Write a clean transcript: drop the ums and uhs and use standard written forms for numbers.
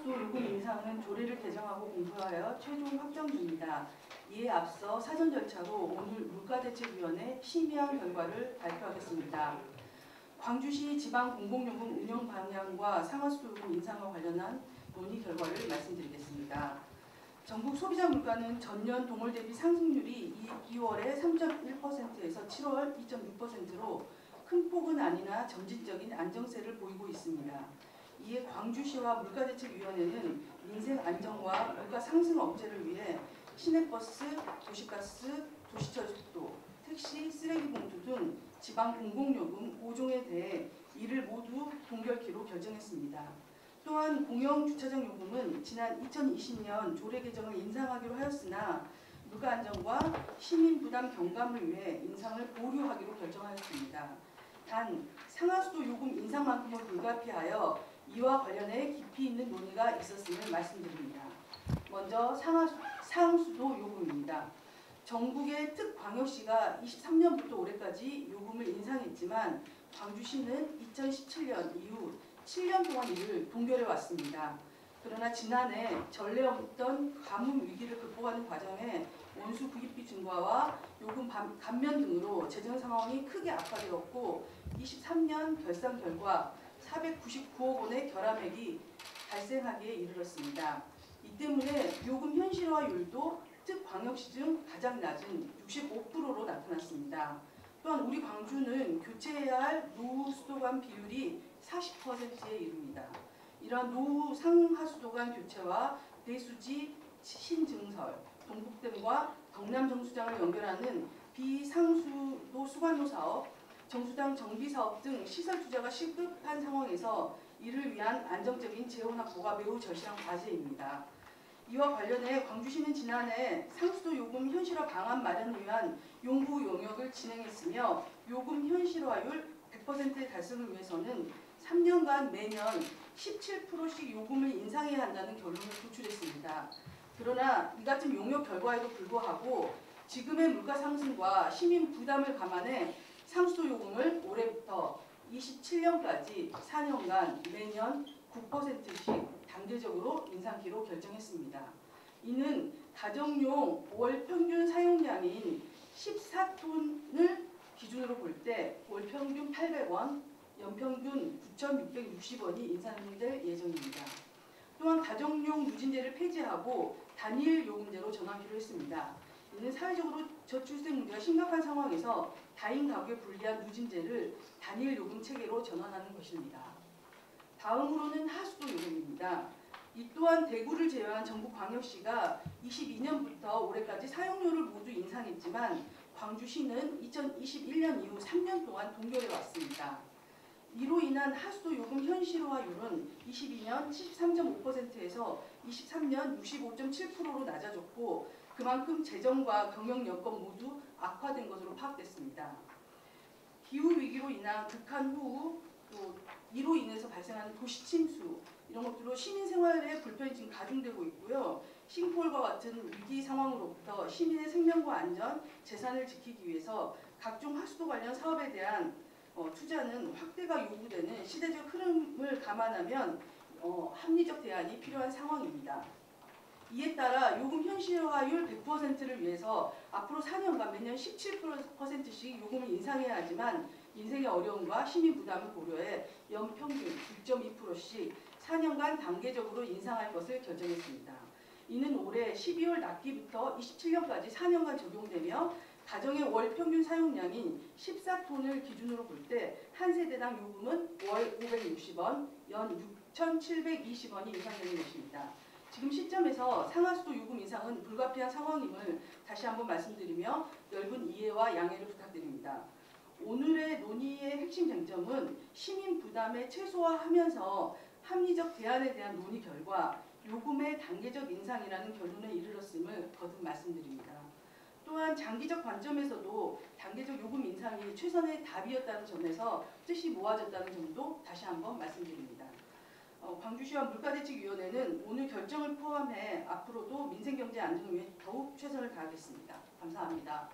상하수도 요금 인상은 조례를 개정하고 공부하여 최종 확정 중입니다. 이에 앞서 사전 절차로 오늘 물가대책위원회 심의한 결과를 발표하겠습니다. 광주시 지방공공요금 운영 방향과 상하수도 요금 인상과 관련한 논의 결과를 말씀드리겠습니다. 전국 소비자 물가는 전년 동월 대비 상승률이 2월에 3.1%에서 7월 2.6%로 큰 폭은 아니나 점진적인 안정세를 보이고 있습니다. 이에 광주시와 물가대책위원회는 민생 안정과 물가 상승 억제를 위해 시내버스, 도시가스, 도시철도, 택시, 쓰레기 봉투 등 지방 공공요금 5종에 대해 이를 모두 동결키로 결정했습니다. 또한 공영주차장 요금은 지난 2020년 조례 개정을 인상하기로 하였으나 물가 안정과 시민 부담 경감을 위해 인상을 보류하기로 결정하였습니다. 단 상하수도 요금 인상만큼을 불가피하여 이와 관련해 깊이 있는 논의가 있었음을 말씀드립니다. 먼저 상수도 요금입니다. 전국의 특광역시가 23년부터 올해까지 요금을 인상했지만 광주시는 2017년 이후 7년 동안 이를 동결해 왔습니다. 그러나 지난해 전례 없던 가뭄 위기를 극복하는 과정에 원수 구입비 증가와 요금 감면 등으로 재정 상황이 크게 악화되었고 23년 결산 결과 499억 원의 결함액이 발생하기에 이르렀습니다. 이 때문에 요금 현실화율도 특광역시 중 가장 낮은 65%로 나타났습니다. 또한 우리 광주는 교체해야 할 노후 수도관 비율이 40%에 이릅니다. 이러한 노후 상하수도 간 교체와 대수지 신증설, 동북댐과 경남정수장을 연결하는 비상수도 수관로 사업, 정수당 정비사업 등 시설 투자가 시급한 상황에서 이를 위한 안정적인 재원 확보가 매우 절실한 과제입니다. 이와 관련해 광주시는 지난해 상수도 요금 현실화 방안 마련을 위한 연구 용역을 진행했으며 요금 현실화율 100%의 달성을 위해서는 3년간 매년 17%씩 요금을 인상해야 한다는 결론을 도출했습니다. 그러나 이 같은 용역 결과에도 불구하고 지금의 물가 상승과 시민 부담을 감안해 상수도 요금을 올해부터 27년까지 4년간 매년 9%씩 단계적으로 인상키로 결정했습니다. 이는 가정용 월 평균 사용량인 14톤을 기준으로 볼 때 월 평균 800원, 연평균 9,660원이 인상될 예정입니다. 또한 가정용 누진제를 폐지하고 단일 요금제로 전환하기로 했습니다. 이는 사회적으로 저출생 문제가 심각한 상황에서 다인 가구에 불리한 누진제를 단일 요금 체계로 전환하는 것입니다. 다음으로는 하수도 요금입니다. 이 또한 대구를 제외한 전국 광역시가 22년부터 올해까지 사용료를 모두 인상했지만 광주시는 2021년 이후 3년 동안 동결해 왔습니다. 이로 인한 하수도 요금 현실화율은 22년 73.5%에서 23년 65.7%로 낮아졌고 그만큼 재정과 경영 여건 모두 악화된 것으로 파악됐습니다. 기후위기로 인한 극한호우, 또 이로 인해서 발생하는 도시침수 이런 것들로 시민 생활의 불편이 지금 가중되고 있고요. 싱크홀과 같은 위기 상황으로부터 시민의 생명과 안전, 재산을 지키기 위해서 각종 하수도 관련 사업에 대한 투자는 확대가 요구되는 시대적 흐름을 감안하면 합리적 대안이 필요한 상황입니다. 이에 따라 요금 현실화율 100%를 위해서 앞으로 4년간 매년 17%씩 요금을 인상해야 하지만 인생의 어려움과 시민 부담을 고려해 연평균 9.2%씩 4년간 단계적으로 인상할 것을 결정했습니다. 이는 올해 12월 납기부터 27년까지 4년간 적용되며 가정의 월 평균 사용량인 14톤을 기준으로 볼 때 한 세대당 요금은 월 560원, 연 6,720원이 인상되는 것입니다. 지금 시점에서 상하수도 요금 인상은 불가피한 상황임을 다시 한번 말씀드리며 넓은 이해와 양해를 부탁드립니다. 오늘의 논의의 핵심 쟁점은 시민 부담을 최소화하면서 합리적 대안에 대한 논의 결과 요금의 단계적 인상이라는 결론에 이르렀음을 거듭 말씀드립니다. 또한 장기적 관점에서도 단계적 요금 인상이 최선의 답이었다는 점에서 뜻이 모아졌다는 점도 다시 한번 말씀드립니다. 광주시와 물가대책위원회는 오늘 결정을 포함해 앞으로도 민생경제 안정을 위해 더욱 최선을 다하겠습니다. 감사합니다.